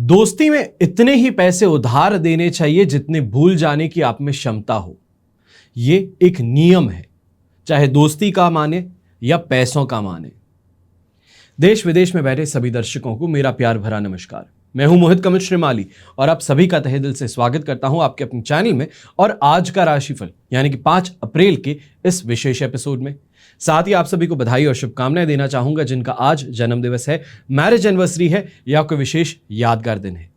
दोस्ती में इतने ही पैसे उधार देने चाहिए जितने भूल जाने की आप में क्षमता हो। ये एक नियम है, चाहे दोस्ती का माने या पैसों का माने। देश विदेश में बैठे सभी दर्शकों को मेरा प्यार भरा नमस्कार। मैं हूं मोहित कमित श्रीमाली और आप सभी का तहे दिल से स्वागत करता हूं आपके अपने चैनल में और आज का राशिफल यानी कि 5 अप्रैल के इस विशेष एपिसोड में। साथ ही आप सभी को बधाई और शुभकामनाएं देना चाहूंगा जिनका आज जन्म दिवस है, मैरिज एनिवर्सरी है या कोई विशेष यादगार दिन है।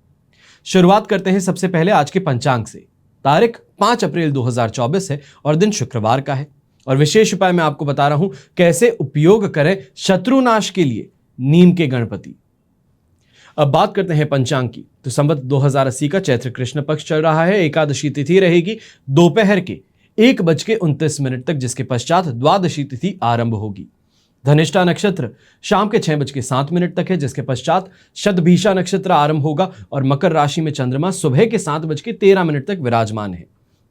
शुरुआत करते हैं सबसे पहले आज के पंचांग से। तारीख 5 अप्रैल 2024 है और दिन शुक्रवार का है। और विशेष उपाय मैं आपको बता रहा हूं कैसे उपयोग करें शत्रुनाश के लिए नीम के गणपति। अब बात करते हैं पंचांग की, तो संवत 2080 का चैत्र कृष्ण पक्ष चल रहा है। एकादशी तिथि रहेगी दोपहर के 1:29 तक, जिसके पश्चात द्वादशी तिथि आरंभ होगी। धनिष्ठा नक्षत्र शाम के 6:07 तक है, जिसके पश्चात शतभिषा नक्षत्र आरंभ होगा और मकर राशि में चंद्रमा सुबह के 7:13 तक विराजमान है,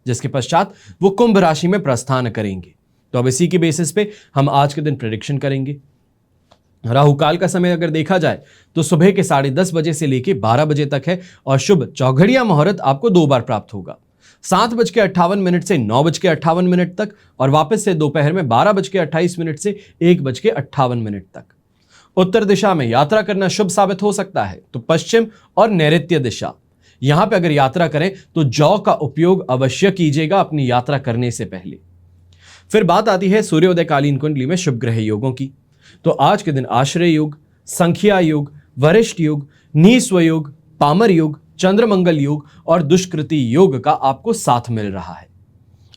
जिसके पश्चात वो कुंभ राशि में प्रस्थान करेंगे। तो अब इसी के बेसिस पे हम आज के दिन प्रेडिक्शन करेंगे। राहु काल का समय अगर देखा जाए तो सुबह के 10:30 से लेकर 12 बजे तक है और शुभ चौघड़िया मुहूर्त आपको 2 बार प्राप्त होगा, 7:58 से 9:58 तक और वापस से दोपहर में 12:28 से 1:58 तक। उत्तर दिशा में यात्रा करना शुभ साबित हो सकता है, तो पश्चिम और नैऋत्य दिशा, यहां पर अगर यात्रा करें तो जौ का उपयोग अवश्य कीजिएगा अपनी यात्रा करने से पहले। फिर बात आती है सूर्योदयकालीन कुंडली में शुभ ग्रह योगों की। तो आज के दिन आश्रय योग, संख्या योग, वरिष्ठ योग, नीस्व योग, पामर योग, चंद्रमंगल योग और दुष्कृति योग का आपको साथ मिल रहा है।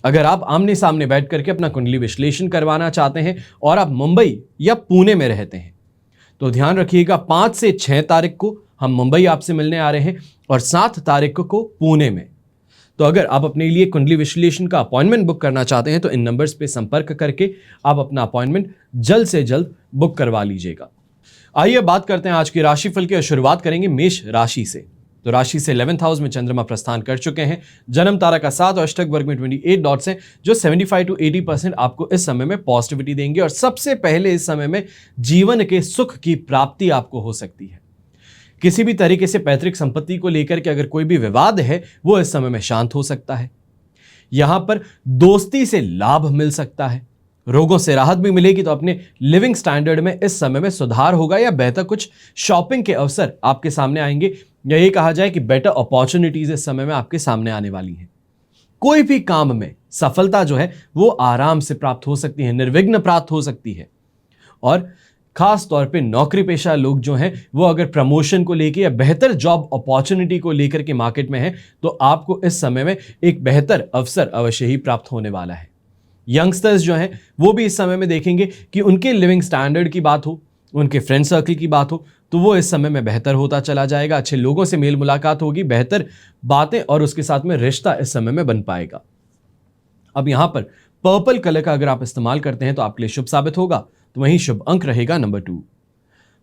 अगर आप आमने सामने बैठ करके अपना कुंडली विश्लेषण करवाना चाहते हैं और आप मुंबई या पुणे में रहते हैं तो ध्यान रखिएगा 5 से 6 तारीख को हम मुंबई आपसे मिलने आ रहे हैं और 7 तारीख को पुणे में। तो अगर आप अपने लिए कुंडली विश्लेषण का अपॉइंटमेंट बुक करना चाहते हैं तो इन नंबर्स पे संपर्क करके आप अपना अपॉइंटमेंट जल्द से जल्द बुक करवा लीजिएगा। आइए बात करते हैं आज की राशिफल की और शुरुआत करेंगे मेष राशि से। तो राशि से 11th हाउस में चंद्रमा प्रस्थान कर चुके हैं। जन्म तारा का 7 और अष्टक वर्ग में 28 डॉट्स हैं, जो 75 to 80% आपको इस समय में पॉजिटिविटी देंगे और सबसे पहले इस समय में जीवन के सुख की प्राप्ति आपको हो सकती है। किसी भी तरीके से पैतृक संपत्ति को लेकर के अगर कोई भी विवाद है वो इस समय में शांत हो सकता है। यहां पर दोस्ती से लाभ मिल सकता है, रोगों से राहत भी मिलेगी, तो अपने लिविंग स्टैंडर्ड में इस समय में सुधार होगा या बेहतर कुछ शॉपिंग के अवसर आपके सामने आएंगे या ये कहा जाए कि बेटर अपॉर्चुनिटीज इस समय में आपके सामने आने वाली हैं। कोई भी काम में सफलता जो है वो आराम से प्राप्त हो सकती है, निर्विघ्न प्राप्त हो सकती है। और खास तौर पे नौकरी पेशा लोग जो हैं वो अगर प्रमोशन को लेकर या बेहतर जॉब अपॉर्चुनिटी को लेकर के मार्केट में हैं तो आपको इस समय में एक बेहतर अवसर अवश्य ही प्राप्त होने वाला है। यंगस्टर्स जो हैं वो भी इस समय में देखेंगे कि उनके लिविंग स्टैंडर्ड की बात हो, उनके फ्रेंड सर्कल की बात हो, तो वो इस समय में बेहतर होता चला जाएगा। अच्छे लोगों से मेल मुलाकात होगी, बेहतर बातें और उसके साथ में रिश्ता इस समय में बन पाएगा। अब यहां पर पर्पल कलर का अगर आप इस्तेमाल करते हैं तो आपके लिए शुभ साबित होगा, तो वहीं शुभ अंक रहेगा नंबर 2।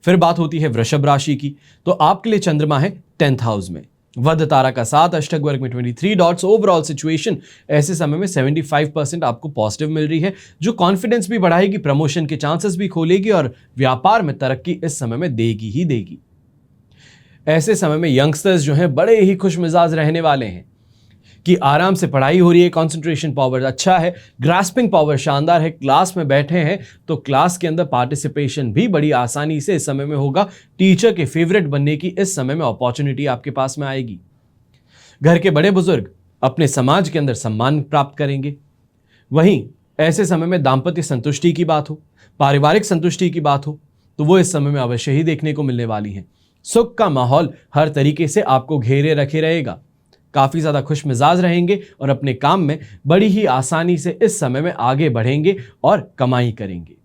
फिर बात होती है वृषभ राशि की। तो आपके लिए चंद्रमा है 10th हाउस में, वध तारा का 7, अष्टक वर्ग में 23 डॉट्स। ओवरऑल सिचुएशन ऐसे समय में 75% आपको पॉजिटिव मिल रही है, जो कॉन्फिडेंस भी बढ़ाएगी, प्रमोशन के चांसेस भी खोलेगी और व्यापार में तरक्की इस समय में देगी ही देगी। ऐसे समय में यंगस्टर्स जो हैं बड़े ही खुश मिजाज रहने वाले हैं कि आराम से पढ़ाई हो रही है, कंसंट्रेशन पावर अच्छा है, ग्रास्पिंग पावर शानदार है, क्लास में बैठे हैं तो क्लास के अंदर पार्टिसिपेशन भी बड़ी आसानी से इस समय में होगा। टीचर के फेवरेट बनने की इस समय में अपॉर्चुनिटी आपके पास में आएगी। घर के बड़े बुजुर्ग अपने समाज के अंदर सम्मान प्राप्त करेंगे। वहीं ऐसे समय में दाम्पत्य संतुष्टि की बात हो, पारिवारिक संतुष्टि की बात हो, तो वो इस समय में अवश्य ही देखने को मिलने वाली है। सुख का माहौल हर तरीके से आपको घेरे रखे रहेगा, काफी ज्यादा खुश मिजाज रहेंगे और अपने काम में बड़ी ही आसानी से इस समय में आगे बढ़ेंगे और कमाई करेंगे।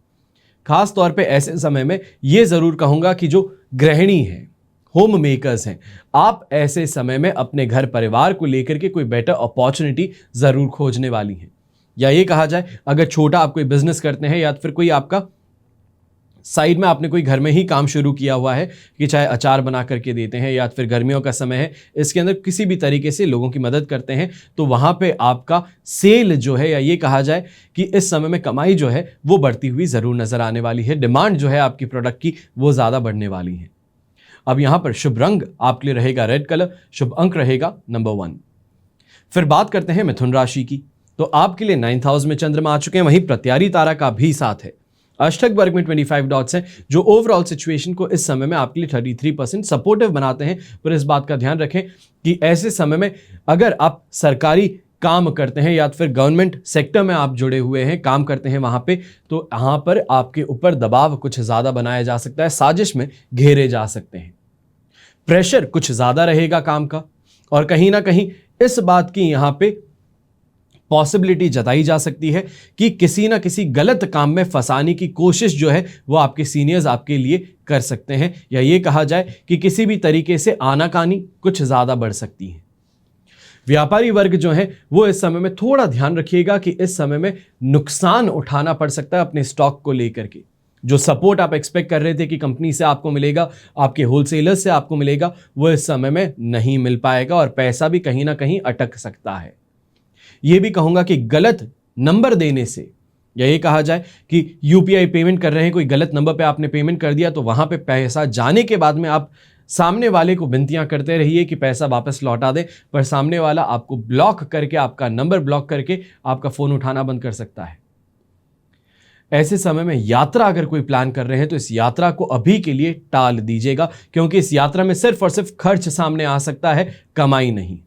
खास तौर पे ऐसे समय में ये जरूर कहूंगा कि जो गृहिणी हैं, होम मेकर्स हैं, आप ऐसे समय में अपने घर परिवार को लेकर के कोई बेटर अपॉर्चुनिटी जरूर खोजने वाली हैं। या ये कहा जाए अगर छोटा आप कोई बिजनेस करते हैं या फिर कोई आपका साइड में आपने कोई घर में ही काम शुरू किया हुआ है कि चाहे अचार बना करके देते हैं या फिर गर्मियों का समय है, इसके अंदर किसी भी तरीके से लोगों की मदद करते हैं, तो वहां पे आपका सेल जो है या ये कहा जाए कि इस समय में कमाई जो है वो बढ़ती हुई जरूर नजर आने वाली है। डिमांड जो है आपकी प्रोडक्ट की वो ज्यादा बढ़ने वाली है। अब यहां पर शुभ रंग आपके लिए रहेगा रेड कलर, शुभ अंक रहेगा नंबर 1। फिर बात करते हैं मिथुन राशि की। तो आपके लिए 9th हाउस में चंद्रमा आ चुके हैं, वहीं प्रत्यारी तारा का भी साथ है। अष्टक वर्ग में 25 डॉट्स हैं जो ओवरऑल सिचुएशन को इस समय में आपके लिए 33% सपोर्टिव बनाते हैं। पर इस बात का ध्यान रखें कि ऐसे समय में अगर आप सरकारी काम करते हैं या फिर गवर्नमेंट सेक्टर में आप जुड़े हुए हैं, काम करते हैं वहां पे, तो यहां पर आपके ऊपर दबाव कुछ ज्यादा बनाया जा सकता है, साजिश में घेरे जा सकते हैं, प्रेशर कुछ ज्यादा रहेगा काम का, और कहीं ना कहीं इस बात की यहां पे पॉसिबिलिटी जताई जा सकती है कि किसी ना किसी गलत काम में फंसाने की कोशिश जो है वो आपके सीनियर्स आपके लिए कर सकते हैं, या ये कहा जाए कि किसी भी तरीके से आनाकानी कुछ ज्यादा बढ़ सकती है। व्यापारी वर्ग जो है वो इस समय में थोड़ा ध्यान रखिएगा कि इस समय में नुकसान उठाना पड़ सकता है अपने स्टॉक को लेकर के। जो सपोर्ट आप एक्सपेक्ट कर रहे थे कि कंपनी से आपको मिलेगा, आपके होलसेलर्स से आपको मिलेगा, वो इस समय में नहीं मिल पाएगा और पैसा भी कहीं ना कहीं अटक सकता है। ये भी कहूंगा कि गलत नंबर देने से, या ये कहा जाए कि यूपीआई पेमेंट कर रहे हैं, कोई गलत नंबर पे आपने पेमेंट कर दिया, तो वहां पे पैसा जाने के बाद में आप सामने वाले को विनतियां करते रहिए कि पैसा वापस लौटा दे, पर सामने वाला आपको ब्लॉक करके, आपका नंबर ब्लॉक करके आपका फोन उठाना बंद कर सकता है। ऐसे समय में यात्रा अगर कोई प्लान कर रहे हैं तो इस यात्रा को अभी के लिए टाल दीजिएगा, क्योंकि इस यात्रा में सिर्फ और सिर्फ खर्च सामने आ सकता है, कमाई नहीं।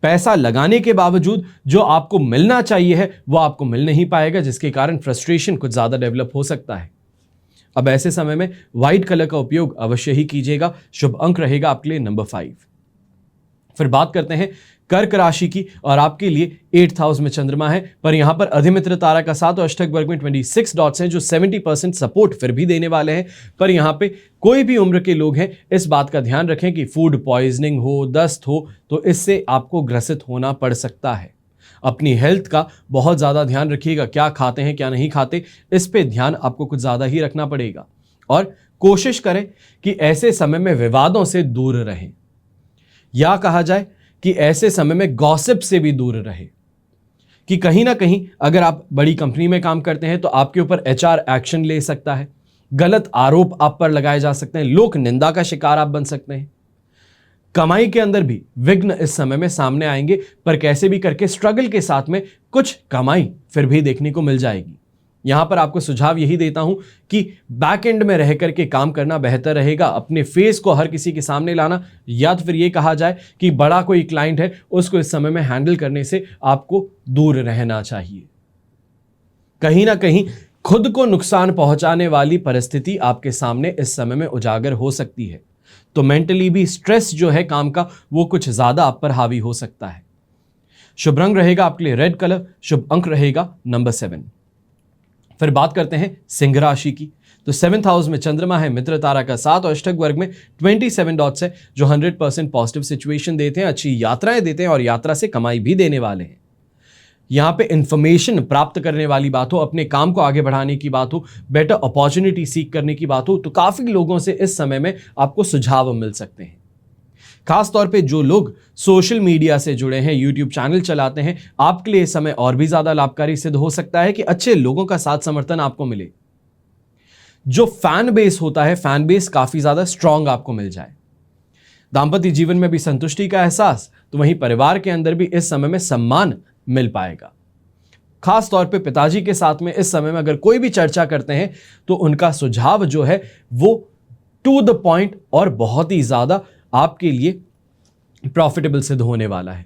पैसा लगाने के बावजूद जो आपको मिलना चाहिए है वो आपको मिल नहीं पाएगा, जिसके कारण फ्रस्ट्रेशन कुछ ज्यादा डेवलप हो सकता है। अब ऐसे समय में व्हाइट कलर का उपयोग अवश्य ही कीजिएगा। शुभ अंक रहेगा आपके लिए नंबर 5। फिर बात करते हैं कर्क राशि की, और आपके लिए 8th हाउस में चंद्रमा है, पर यहां पर अधिमित्र तारा का साथ और अष्टक वर्ग में 26 डॉट्स हैं जो 70% सपोर्ट फिर भी देने वाले हैं। पर यहां पे कोई भी उम्र के लोग हैं, इस बात का ध्यान रखें कि फूड पॉइजनिंग हो, दस्त हो, तो इससे आपको ग्रसित होना पड़ सकता है। अपनी हेल्थ का बहुत ज़्यादा ध्यान रखिएगा, क्या खाते हैं क्या नहीं खाते, इस पे ध्यान आपको कुछ ज़्यादा ही रखना पड़ेगा। और कोशिश करें कि ऐसे समय में विवादों से दूर रहें, या कहा जाए कि ऐसे समय में गॉसिप से भी दूर रहें, कि कहीं ना कहीं अगर आप बड़ी कंपनी में काम करते हैं तो आपके ऊपर एचआर एक्शन ले सकता है, गलत आरोप आप पर लगाए जा सकते हैं, लोक निंदा का शिकार आप बन सकते हैं। कमाई के अंदर भी विघ्न इस समय में सामने आएंगे, पर कैसे भी करके स्ट्रगल के साथ में कुछ कमाई फिर भी देखने को मिल जाएगी। यहां पर आपको सुझाव यही देता हूं कि बैक एंड में रह करके काम करना बेहतर रहेगा, अपने फेस को हर किसी के सामने लाना, या तो फिर ये कहा जाए कि बड़ा कोई क्लाइंट है उसको इस समय में हैंडल करने से आपको दूर रहना चाहिए। कहीं ना कहीं खुद को नुकसान पहुंचाने वाली परिस्थिति आपके सामने इस समय में उजागर हो सकती है, तो मेंटली भी स्ट्रेस जो है काम का वो कुछ ज्यादा आप पर हावी हो सकता है। शुभ रंग रहेगा आपके लिए रेड कलर, शुभ अंक रहेगा नंबर 7। फिर बात करते हैं सिंह राशि की। तो 7th हाउस में चंद्रमा है, मित्र तारा का साथ और अष्टक वर्ग में 27 डॉट्स है जो 100% पॉजिटिव सिचुएशन देते हैं, अच्छी यात्राएं देते हैं और यात्रा से कमाई भी देने वाले हैं। यहां पे इंफॉर्मेशन प्राप्त करने वाली बात हो, अपने काम को आगे बढ़ाने की बात हो, बेटर अपॉर्चुनिटी सीख करने की बात हो, तो काफी लोगों से इस समय में आपको सुझाव मिल सकते हैं। खास तौर पे जो लोग सोशल मीडिया से जुड़े हैं, यूट्यूब चैनल चलाते हैं, आपके लिए समय और भी ज्यादा लाभकारी सिद्ध हो सकता है कि अच्छे लोगों का साथ समर्थन आपको मिले। जो फैन बेस होता है, फैन बेस काफी ज्यादा स्ट्रांग आपको मिल जाए। दाम्पत्य जीवन में भी संतुष्टि का एहसास, तो वहीं परिवार के अंदर भी इस समय में सम्मान मिल पाएगा। खास तौर पे पिताजी के साथ में इस समय में अगर कोई भी चर्चा करते हैं तो उनका सुझाव जो है वो टू द पॉइंट और बहुत ही ज्यादा आपके लिए प्रॉफिटेबल सिद्ध होने वाला है।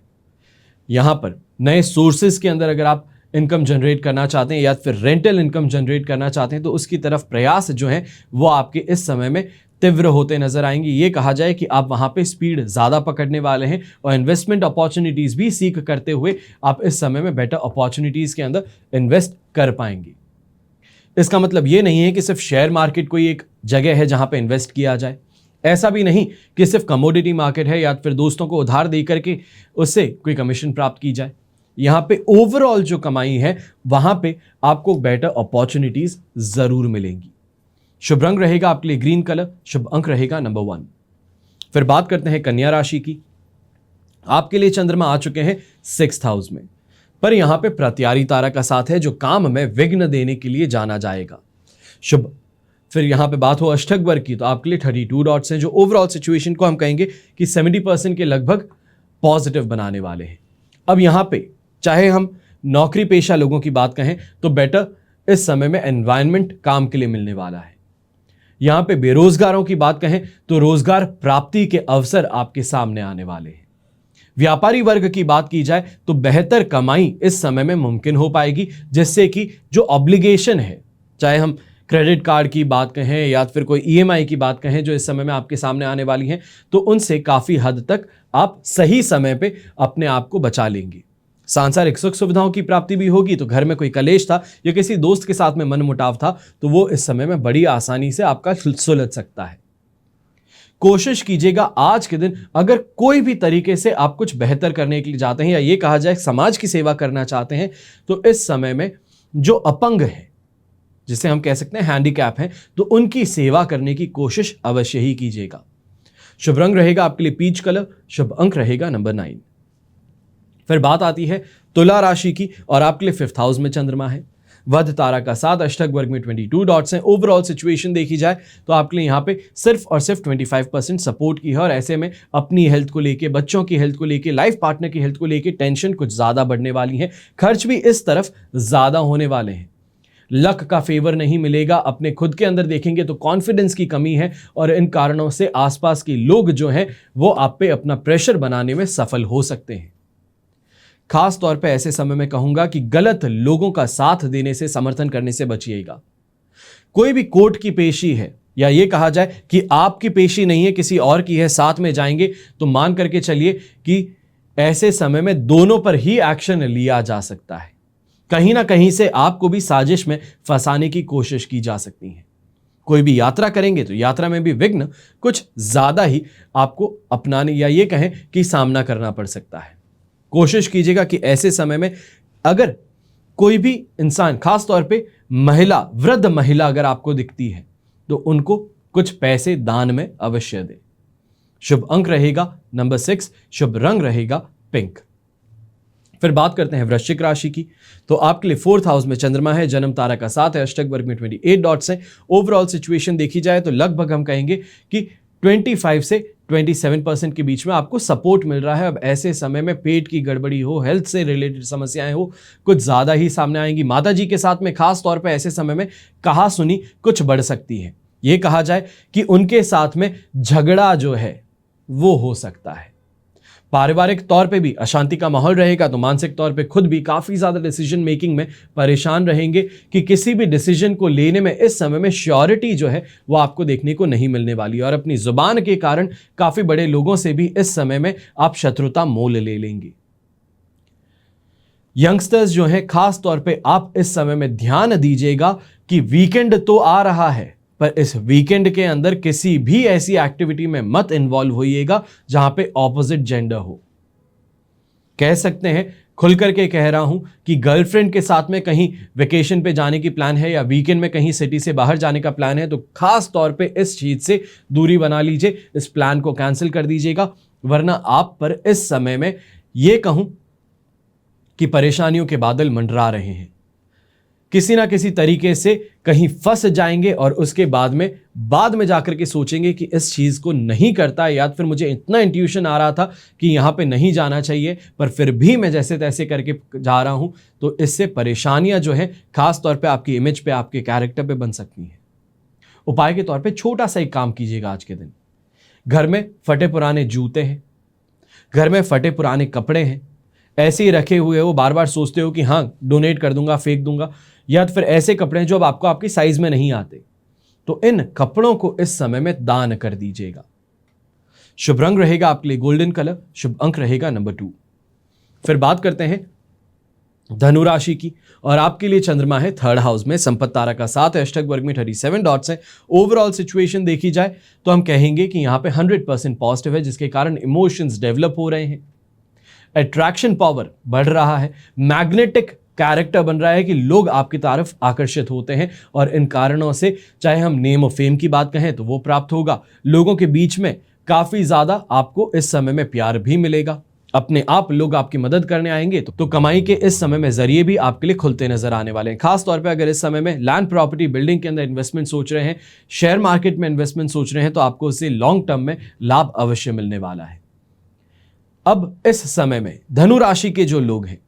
यहां पर नए सोर्सेज के अंदर अगर आप इनकम जनरेट करना चाहते हैं या फिर रेंटल इनकम जनरेट करना चाहते हैं तो उसकी तरफ प्रयास जो है वो आपके इस समय में तीव्र होते नजर आएंगे। ये कहा जाए कि आप वहां पे स्पीड ज्यादा पकड़ने वाले हैं और इन्वेस्टमेंट अपॉर्चुनिटीज भी सीख करते हुए आप इस समय में बेटर अपॉर्चुनिटीज के अंदर इन्वेस्ट कर पाएंगे। इसका मतलब ये नहीं है कि सिर्फ शेयर मार्केट कोई एक जगह है जहां पे इन्वेस्ट किया जाए, ऐसा भी नहीं कि सिर्फ कमोडिटी मार्केट है या फिर दोस्तों को उधार दे करके उससे कोई कमीशन प्राप्त की जाए। यहां पे ओवरऑल जो कमाई है वहां पे आपको बेटर अपॉर्चुनिटीज जरूर मिलेंगी। शुभ रंग रहेगा आपके लिए ग्रीन कलर, शुभ अंक रहेगा नंबर 1। फिर बात करते हैं कन्या राशि की। आपके लिए चंद्रमा आ चुके हैं 6th हाउस में, पर यहां पे प्रत्यारी तारा का साथ है जो काम में विघ्न देने के लिए जाना जाएगा। शुभ फिर यहां पे बात हो अष्टक वर्ग की तो आपके लिए 32 डॉट्स हैं, जो ओवरऑल सिचुएशन को हम कहेंगे कि 70% के लगभग पॉजिटिव बनाने वाले हैं। अब यहां पे चाहे हम नौकरी पेशा लोगों की बात कहें तो बेटर इस समय में एनवायरनमेंट काम के लिए मिलने वाला है। यहां पे बेरोजगारों की बात कहें तो रोजगार प्राप्ति के अवसर आपके सामने आने वाले हैं। व्यापारी वर्ग की बात की जाए तो बेहतर कमाई इस समय में मुमकिन हो पाएगी, जिससे कि जो ऑब्लिगेशन है, चाहे हम क्रेडिट कार्ड की बात कहें या फिर कोई ईएमआई की बात कहें जो इस समय में आपके सामने आने वाली हैं, तो उनसे काफी हद तक आप सही समय पे अपने आप को बचा लेंगे। सांसारिक सुख सुविधाओं की प्राप्ति भी होगी, तो घर में कोई कलेश था या किसी दोस्त के साथ में मनमुटाव था तो वो इस समय में बड़ी आसानी से आपका सुलझ सकता है। कोशिश कीजिएगा आज के दिन अगर कोई भी तरीके से आप कुछ बेहतर करने के लिए चाहते हैं या ये कहा जाए समाज की सेवा करना चाहते हैं, तो इस समय में जो अपंग है, जिसे हम कह सकते हैं हैंडीकैप हैं, तो उनकी सेवा करने की कोशिश अवश्य ही कीजिएगा। शुभ रंग रहेगा आपके लिए पीच कलर, शुभ अंक रहेगा नंबर 9। फिर बात आती है तुला राशि की और आपके लिए 5th हाउस में चंद्रमा है। वध तारा का 7, अष्टक वर्ग में 22 डॉट्स हैं। ओवरऑल सिचुएशन देखी जाए तो आपके लिए यहाँ पे सिर्फ और सिर्फ 25% सपोर्ट की है, और ऐसे में अपनी हेल्थ को लेके, बच्चों की हेल्थ को लेके, लाइफ पार्टनर की हेल्थ को लेके टेंशन कुछ ज्यादा बढ़ने वाली है। खर्च भी इस तरफ ज्यादा होने वाले हैं। लक का फेवर नहीं मिलेगा। अपने खुद के अंदर देखेंगे तो कॉन्फिडेंस की कमी है, और इन कारणों से आसपास के लोग जो हैं वो आप पे अपना प्रेशर बनाने में सफल हो सकते हैं। खास तौर पे ऐसे समय में कहूंगा कि गलत लोगों का साथ देने से, समर्थन करने से बचिएगा। कोई भी कोर्ट की पेशी है या ये कहा जाए कि आपकी पेशी नहीं है किसी और की है, साथ में जाएंगे, तो मान करके चलिए कि ऐसे समय में दोनों पर ही एक्शन लिया जा सकता है। कहीं ना कहीं से आपको भी साजिश में फंसाने की कोशिश की जा सकती है। कोई भी यात्रा करेंगे तो यात्रा में भी विघ्न कुछ ज्यादा ही आपको अपनाने या ये कहें कि सामना करना पड़ सकता है। कोशिश कीजिएगा कि ऐसे समय में अगर कोई भी इंसान, खास तौर पे महिला, वृद्ध महिला अगर आपको दिखती है तो उनको कुछ पैसे दान में अवश्य दे। शुभ अंक रहेगा नंबर 6, शुभ रंग रहेगा पिंक। फिर बात करते हैं वृश्चिक राशि की, तो आपके लिए 4th हाउस में चंद्रमा है। जन्म तारा का 7 है, अष्टक वर्ग में 28 डॉट्स हैं। ओवरऑल सिचुएशन देखी जाए तो लगभग हम कहेंगे कि 25 से 27% के बीच में आपको सपोर्ट मिल रहा है। अब ऐसे समय में पेट की गड़बड़ी हो, हेल्थ से रिलेटेड समस्याएं हो, कुछ ज्यादा ही सामने आएंगी। माता जी के साथ में खास तौर पे ऐसे समय में कहा सुनी कुछ बढ़ सकती है। ये कहा जाए कि उनके साथ में झगड़ा जो है वो हो सकता है। पारिवारिक तौर पे भी अशांति का माहौल रहेगा, तो मानसिक तौर पे खुद भी काफी ज्यादा डिसीजन मेकिंग में परेशान रहेंगे कि किसी भी डिसीजन को लेने में इस समय में श्योरिटी जो है वो आपको देखने को नहीं मिलने वाली, और अपनी जुबान के कारण काफी बड़े लोगों से भी इस समय में आप शत्रुता मोल ले लेंगे। यंगस्टर्स जो है खास तौर पे आप इस समय में ध्यान दीजिएगा कि वीकेंड तो आ रहा है, पर इस वीकेंड के अंदर किसी भी ऐसी एक्टिविटी में मत इन्वॉल्व होइएगा जहां पे ऑपोजिट जेंडर हो। कह सकते हैं, खुल करके कह रहा हूं कि गर्लफ्रेंड के साथ में कहीं वेकेशन पे जाने की प्लान है या वीकेंड में कहीं सिटी से बाहर जाने का प्लान है, तो खास तौर पे इस चीज से दूरी बना लीजिए, इस प्लान को कैंसिल कर दीजिएगा, वरना आप पर इस समय में यह कहूं कि परेशानियों के बादल मंडरा रहे हैं। किसी ना किसी तरीके से कहीं फंस जाएंगे और उसके बाद में जाकर के सोचेंगे कि इस चीज को नहीं करता, या फिर मुझे इतना इंट्यूशन आ रहा था कि यहां पे नहीं जाना चाहिए, पर फिर भी मैं जैसे तैसे करके जा रहा हूं। तो इससे परेशानियां जो है खास तौर पे आपकी इमेज पे, आपके कैरेक्टर पे बन सकती हैं। उपाय के तौर पे छोटा सा एक काम कीजिएगा आज के दिन। घर में फटे पुराने जूते हैं, घर में फटे पुराने कपड़े हैं, ऐसे ही रखे हुए हो, बार बार सोचते हो कि हाँ डोनेट कर दूंगा, फेंक दूंगा, या फिर ऐसे कपड़े हैं जो अब आपको आपकी साइज में नहीं आते, तो इन कपड़ों को इस समय में दान कर दीजिएगा। शुभ रंग रहेगा आपके लिए गोल्डन कलर, शुभ अंक रहेगा नंबर 2। फिर बात करते हैं धनु राशि की, और आपके लिए चंद्रमा है 3rd हाउस में, संपत्ति तारा का 7 है, अष्टक वर्ग में 37 डॉट्स है। ओवरऑल सिचुएशन देखी जाए तो हम कहेंगे कि यहां पे 100% पॉजिटिव है, जिसके कारण इमोशंस डेवलप हो रहे हैं, अट्रैक्शन पावर बढ़ रहा है, मैग्नेटिक कैरेक्टर बन रहा है कि लोग आपकी तरफ आकर्षित होते हैं, और इन कारणों से चाहे हम नेम ऑफ फेम की बात कहें तो वो प्राप्त होगा। लोगों के बीच में काफी ज्यादा आपको इस समय में प्यार भी मिलेगा। अपने आप लोग आपकी मदद करने आएंगे। तो कमाई के इस समय में जरिए भी आपके लिए खुलते नजर आने वाले हैं। खास तौर पे अगर इस समय में लैंड प्रॉपर्टी बिल्डिंग के अंदर इन्वेस्टमेंट सोच रहे हैं, शेयर मार्केट में इन्वेस्टमेंट सोच रहे हैं, तो आपको इससे लॉन्ग टर्म में लाभ अवश्य मिलने वाला है। अब इस समय में धनु राशि के जो लोग हैं,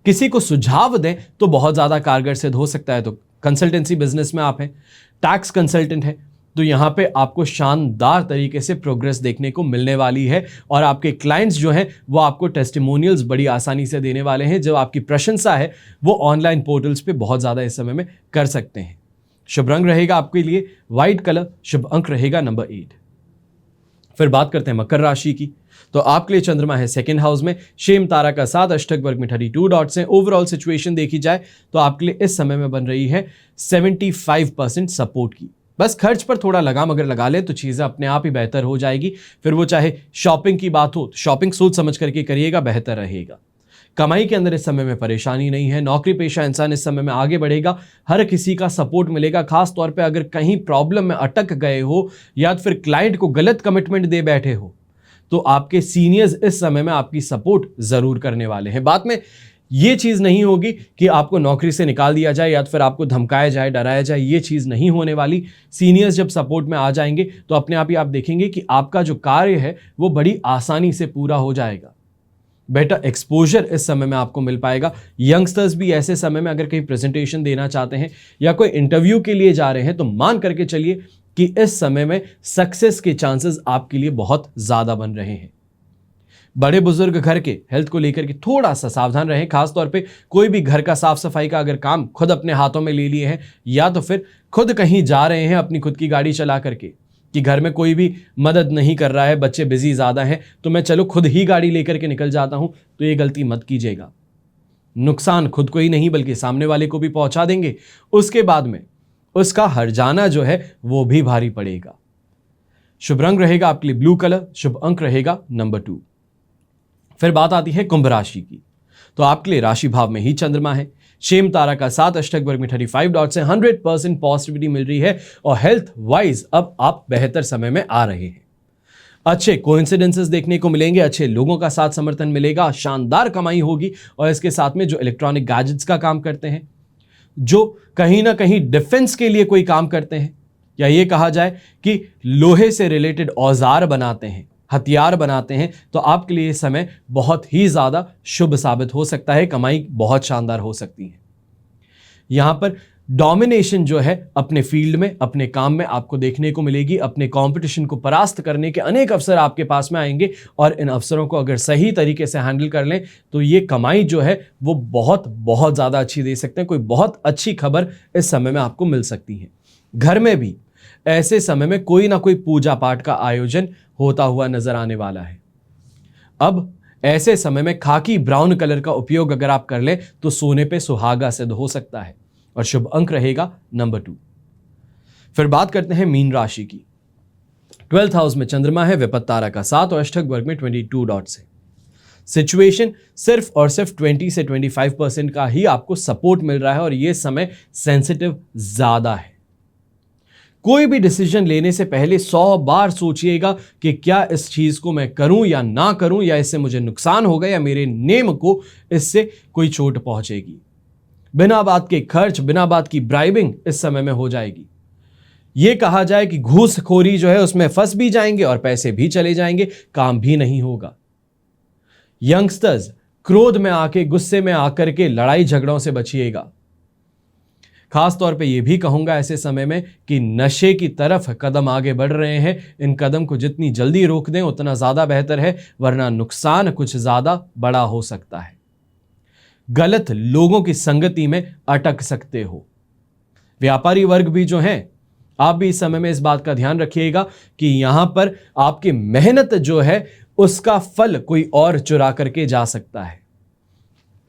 किसी को सुझाव दें तो बहुत ज्यादा कारगर सिद्ध हो सकता है। तो कंसल्टेंसी बिजनेस में आप हैं, टैक्स कंसल्टेंट है, तो यहां पे आपको शानदार तरीके से प्रोग्रेस देखने को मिलने वाली है और आपके क्लाइंट्स जो हैं वो आपको टेस्टिमोनियल्स बड़ी आसानी से देने वाले हैं। जो आपकी प्रशंसा है वो ऑनलाइन पोर्टल्स पे बहुत ज्यादा इस समय में कर सकते हैं। शुभ रंग रहेगा आपके लिए व्हाइट कलर, शुभ अंक रहेगा नंबर 8। फिर बात करते हैं मकर राशि की। तो आपके लिए चंद्रमा है सेकंड हाउस में, शेम तारा का साथ, अष्टक वर्ग में 32 डॉट्स हैं। ओवरऑल सिचुएशन देखी जाए तो आपके लिए इस समय में बन रही है 75% सपोर्ट की। बस खर्च पर थोड़ा लगाम अगर लगा ले तो चीजें अपने आप ही बेहतर हो जाएगी। फिर वो चाहे शॉपिंग की बात हो तो शॉपिंग सोच समझ करके करिएगा, बेहतर रहेगा। कमाई के अंदर इस समय में परेशानी नहीं है। नौकरी पेशा इंसान इस समय में आगे बढ़ेगा, हर किसी का सपोर्ट मिलेगा। खास तौर पे अगर कहीं प्रॉब्लम में अटक गए हो या फिर क्लाइंट को गलत कमिटमेंट दे बैठे हो तो आपके सीनियर्स इस समय में आपकी सपोर्ट जरूर करने वाले हैं। बाद में ये चीज नहीं होगी कि आपको नौकरी से निकाल दिया जाए या फिर आपको धमकाया जाए, डराया जाए, ये चीज नहीं होने वाली। सीनियर्स जब सपोर्ट में आ जाएंगे तो अपने आप ही आप देखेंगे कि आपका जो कार्य है वो बड़ी आसानी से पूरा हो जाएगा। बेटर एक्सपोजर इस समय में आपको मिल पाएगा। यंगस्टर्स भी ऐसे समय में अगर कहीं प्रेजेंटेशन देना चाहते हैं या कोई इंटरव्यू के लिए जा रहे हैं तो मान करके चलिए कि इस समय में सक्सेस के चांसेस आपके लिए बहुत ज्यादा बन रहे हैं। बड़े बुजुर्ग घर के हेल्थ को लेकर के थोड़ा सा सावधान रहें। खास तौर पे कोई भी घर का साफ सफाई का अगर काम खुद अपने हाथों में ले लिए हैं या तो फिर खुद कहीं जा रहे हैं अपनी खुद की गाड़ी चला करके कि घर में कोई भी मदद नहीं कर रहा है, बच्चे बिजी ज्यादा हैं तो मैं चलो खुद ही गाड़ी लेकर के निकल जाता हूं, तो ये गलती मत कीजिएगा। नुकसान खुद को ही नहीं बल्कि सामने वाले को भी पहुंचा देंगे। उसके बाद में उसका हर्जाना जो है वो भी भारी पड़ेगा। शुभ रंग रहेगा आपके लिए ब्लू कलर, शुभ अंक रहेगा नंबर 2। फिर बात आती है कुंभ राशि की। तो आपके लिए राशि भाव में ही चंद्रमा है, शेम तारा का साथ, अष्टक वर्ग में 35 डॉट्स हैं। 100% पॉजिटिविटी मिल रही है और हेल्थ वाइज अब आप बेहतर समय में आ रहे हैं। अच्छे कोइंसिडेंसेस देखने को मिलेंगे, अच्छे लोगों का साथ समर्थन मिलेगा, शानदार कमाई होगी। और इसके साथ में जो इलेक्ट्रॉनिक गैजेट्स का काम करते हैं, जो कहीं ना कहीं डिफेंस के लिए कोई काम करते हैं, या ये कहा जाए कि लोहे से रिलेटेड औजार बनाते हैं, हथियार बनाते हैं, तो आपके लिए समय बहुत ही ज्यादा शुभ साबित हो सकता है। कमाई बहुत शानदार हो सकती है। यहां पर डोमिनेशन जो है अपने फील्ड में, अपने काम में आपको देखने को मिलेगी। अपने कंपटीशन को परास्त करने के अनेक अवसर आपके पास में आएंगे और इन अवसरों को अगर सही तरीके से हैंडल कर लें तो ये कमाई जो है वो बहुत बहुत ज्यादा अच्छी दे सकते हैं। कोई बहुत अच्छी खबर इस समय में आपको मिल सकती है। घर में भी ऐसे समय में कोई ना कोई पूजा पाठ का आयोजन होता हुआ नजर आने वाला है। अब ऐसे समय में खाकी ब्राउन कलर का उपयोग अगर आप कर लें तो सोने पे सुहागा सिद्ध हो सकता है और शुभ अंक रहेगा नंबर 2। फिर बात करते हैं मीन राशि की। 12th हाउस में चंद्रमा है, विपत्त तारा का साथ और अष्टक वर्ग में 22 डॉट्स है। सिचुएशन सिर्फ और सिर्फ 20 से 25% का ही आपको सपोर्ट मिल रहा है और यह समय सेंसिटिव ज्यादा है। कोई भी डिसीजन लेने से पहले 100 बार सोचिएगा कि क्या इस चीज को मैं करूं या ना करूं, या इससे मुझे नुकसान होगा या मेरे नेम को इससे कोई चोट पहुंचेगी। बिना बात के खर्च, बिना बात की ब्राइबिंग इस समय में हो जाएगी। यह कहा जाए कि घूसखोरी जो है उसमें फंस भी जाएंगे और पैसे भी चले जाएंगे, काम भी नहीं होगा। यंगस्टर्स क्रोध में आके, गुस्से में आकर के लड़ाई झगड़ों से बचिएगा। खास तौर पे ये भी कहूंगा ऐसे समय में कि नशे की तरफ कदम आगे बढ़ रहे हैं, इन कदम को जितनी जल्दी रोक दें उतना ज्यादा बेहतर है, वरना नुकसान कुछ ज्यादा बड़ा हो सकता है। गलत लोगों की संगति में अटक सकते हो। व्यापारी वर्ग भी जो हैं, आप भी इस समय में इस बात का ध्यान रखिएगा कि यहां पर आपकी मेहनत जो है उसका फल कोई और चुरा करके जा सकता है।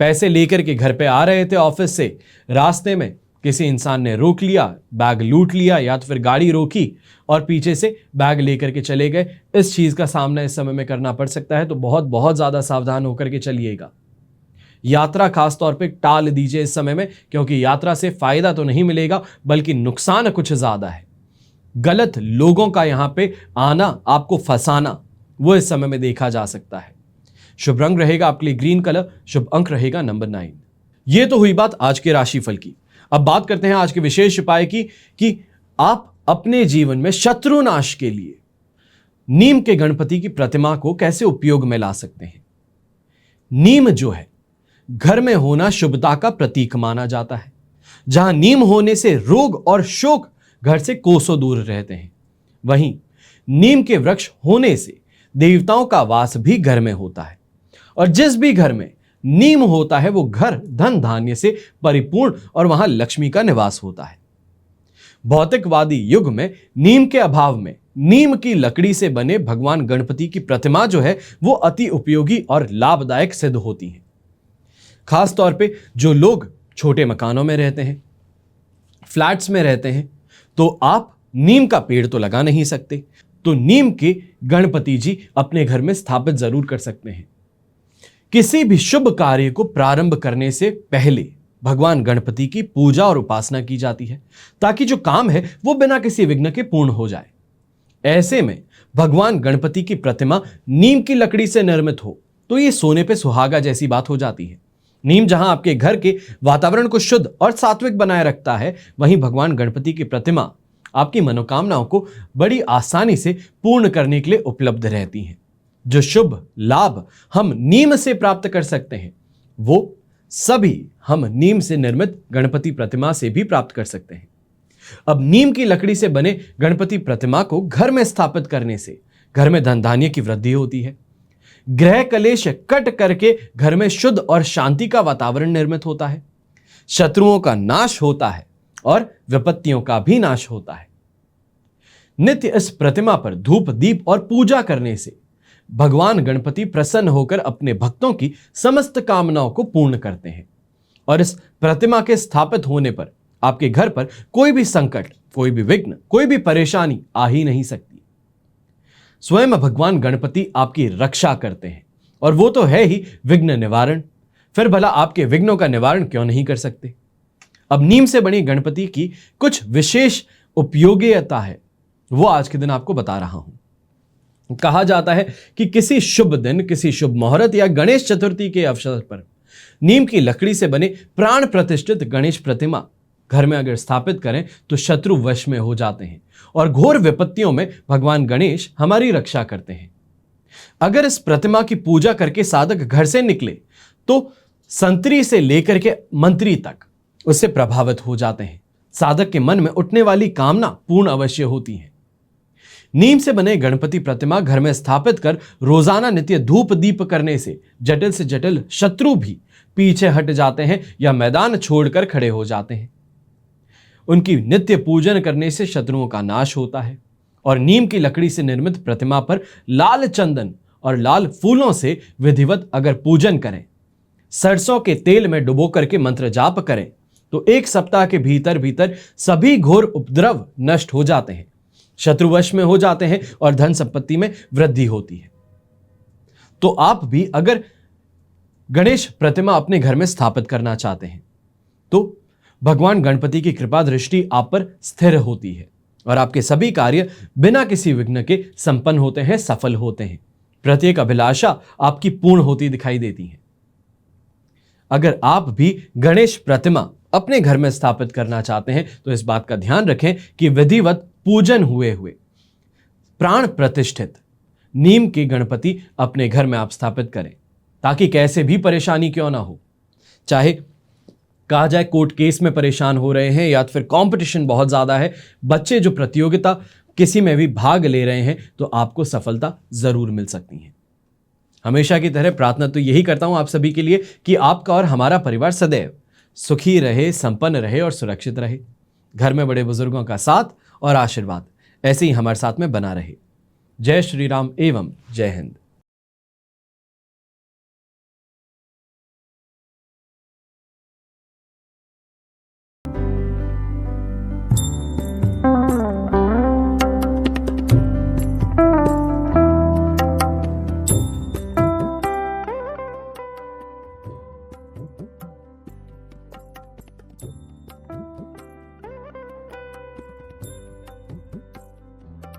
पैसे लेकर के घर पे आ रहे थे ऑफिस से, रास्ते में किसी इंसान ने रोक लिया, बैग लूट लिया, या तो फिर गाड़ी रोकी और पीछे से बैग लेकर के चले गए। इस चीज का सामना इस समय में करना पड़ सकता है, तो बहुत बहुत ज्यादा सावधान होकर के चलिएगा। यात्रा खास तौर पे टाल दीजिए इस समय में, क्योंकि यात्रा से फायदा तो नहीं मिलेगा बल्कि नुकसान कुछ ज्यादा है। गलत लोगों का यहां पे आना, आपको फंसाना, वो इस समय में देखा जा सकता है। शुभ रंग रहेगा आपके लिए ग्रीन कलर, शुभ अंक रहेगा नंबर 9। ये तो हुई बात आज के राशिफल की। अब बात करते हैं आज के विशेष उपाय की कि आप अपने जीवन में शत्रुनाश के लिए नीम के गणपति की प्रतिमा को कैसे उपयोग में ला सकते हैं। नीम जो है घर में होना शुभता का प्रतीक माना जाता है। जहां नीम होने से रोग और शोक घर से कोसों दूर रहते हैं, वहीं नीम के वृक्ष होने से देवताओं का वास भी घर में होता है। और जिस भी घर में नीम होता है वो घर धन धान्य से परिपूर्ण और वहां लक्ष्मी का निवास होता है। भौतिकवादी युग में नीम के अभाव में नीम की लकड़ी से बने भगवान गणपति की प्रतिमा जो है वो अति उपयोगी और लाभदायक सिद्ध होती है। खास तौर पे जो लोग छोटे मकानों में रहते हैं, फ्लैट्स में रहते हैं, तो आप नीम का पेड़ तो लगा नहीं सकते, तो नीम के गणपति जी अपने घर में स्थापित जरूर कर सकते हैं। किसी भी शुभ कार्य को प्रारंभ करने से पहले भगवान गणपति की पूजा और उपासना की जाती है ताकि जो काम है वो बिना किसी विघ्न के पूर्ण हो जाए। ऐसे में भगवान गणपति की प्रतिमा नीम की लकड़ी से निर्मित हो तो ये सोने पे सुहागा जैसी बात हो जाती है। नीम जहां आपके घर के वातावरण को शुद्ध और सात्विक बनाए रखता है, वहीं भगवान गणपति की प्रतिमा आपकी मनोकामनाओं को बड़ी आसानी से पूर्ण करने के लिए उपलब्ध रहती हैं। जो शुभ लाभ हम नीम से प्राप्त कर सकते हैं वो सभी हम नीम से निर्मित गणपति प्रतिमा से भी प्राप्त कर सकते हैं। अब नीम की लकड़ी से बने गणपति प्रतिमा को घर में स्थापित करने से घर में धन धान्य की वृद्धि होती है, ग्रह कलेश कट करके घर में शुद्ध और शांति का वातावरण निर्मित होता है, शत्रुओं का नाश होता है और विपत्तियों का भी नाश होता है। नित्य इस प्रतिमा पर धूप दीप और पूजा करने से भगवान गणपति प्रसन्न होकर अपने भक्तों की समस्त कामनाओं को पूर्ण करते हैं और इस प्रतिमा के स्थापित होने पर आपके घर पर कोई भी संकट, कोई भी विघ्न, कोई भी परेशानी आ ही नहीं सकती। स्वयं भगवान गणपति आपकी रक्षा करते हैं और वो तो है ही विघ्न निवारण। फिर भला आपके विघ्नों का निवारण क्यों नहीं कर सकते। अब नीम से बनी गणपति की कुछ विशेष उपयोगिता है, वो आज के दिन आपको बता रहा हूं। कहा जाता है कि किसी शुभ दिन, किसी शुभ मुहूर्त या गणेश चतुर्थी के अवसर पर नीम की लकड़ी से बने प्राण प्रतिष्ठित गणेश प्रतिमा घर में अगर स्थापित करें तो शत्रु वश में हो जाते हैं और घोर विपत्तियों में भगवान गणेश हमारी रक्षा करते हैं। अगर इस प्रतिमा की पूजा करके साधक घर से निकले तो संतरी से लेकर के मंत्री तक उससे प्रभावित हो जाते हैं। साधक के मन में उठने वाली कामना पूर्ण अवश्य होती है। नीम से बने गणपति प्रतिमा घर में स्थापित कर रोजाना नित्य धूप दीप करने से जटिल से जटिल शत्रु भी पीछे हट जाते हैं या मैदान छोड़कर खड़े हो जाते हैं। उनकी नित्य पूजन करने से शत्रुओं का नाश होता है और नीम की लकड़ी से निर्मित प्रतिमा पर लाल चंदन और लाल फूलों से विधिवत अगर पूजन करें, सरसों के तेल में डुबो करके मंत्र जाप करें तो 1 सप्ताह के भीतर भीतर सभी घोर उपद्रव नष्ट हो जाते हैं, शत्रुवश में हो जाते हैं और धन संपत्ति में वृद्धि होती है। तो आप भी अगर गणेश प्रतिमा अपने घर में स्थापित करना चाहते हैं तो भगवान गणपति की कृपा दृष्टि आप पर स्थिर होती है और आपके सभी कार्य बिना किसी विघ्न के संपन्न होते हैं, सफल होते हैं। प्रत्येक अभिलाषा आपकी पूर्ण होती दिखाई देती है। अगर आप भी गणेश प्रतिमा अपने घर में स्थापित करना चाहते हैं तो इस बात का ध्यान रखें कि विधिवत पूजन हुए प्राण प्रतिष्ठित नीम के गणपति अपने घर में आप स्थापित करें ताकि कैसे भी परेशानी क्यों ना हो। चाहे कहा जाए कोर्ट केस में परेशान हो रहे हैं या फिर कंपटीशन बहुत ज्यादा है, बच्चे जो प्रतियोगिता किसी में भी भाग ले रहे हैं, तो आपको सफलता जरूर मिल सकती है। हमेशा की तरह प्रार्थना तो यही करता हूं आप सभी के लिए कि आपका और हमारा परिवार सदैव सुखी रहे, संपन्न रहे और सुरक्षित रहे। घर में बड़े बुजुर्गों का साथ और आशीर्वाद ऐसे ही हमारे साथ में बना रहे। जय श्री राम एवं जय हिंद।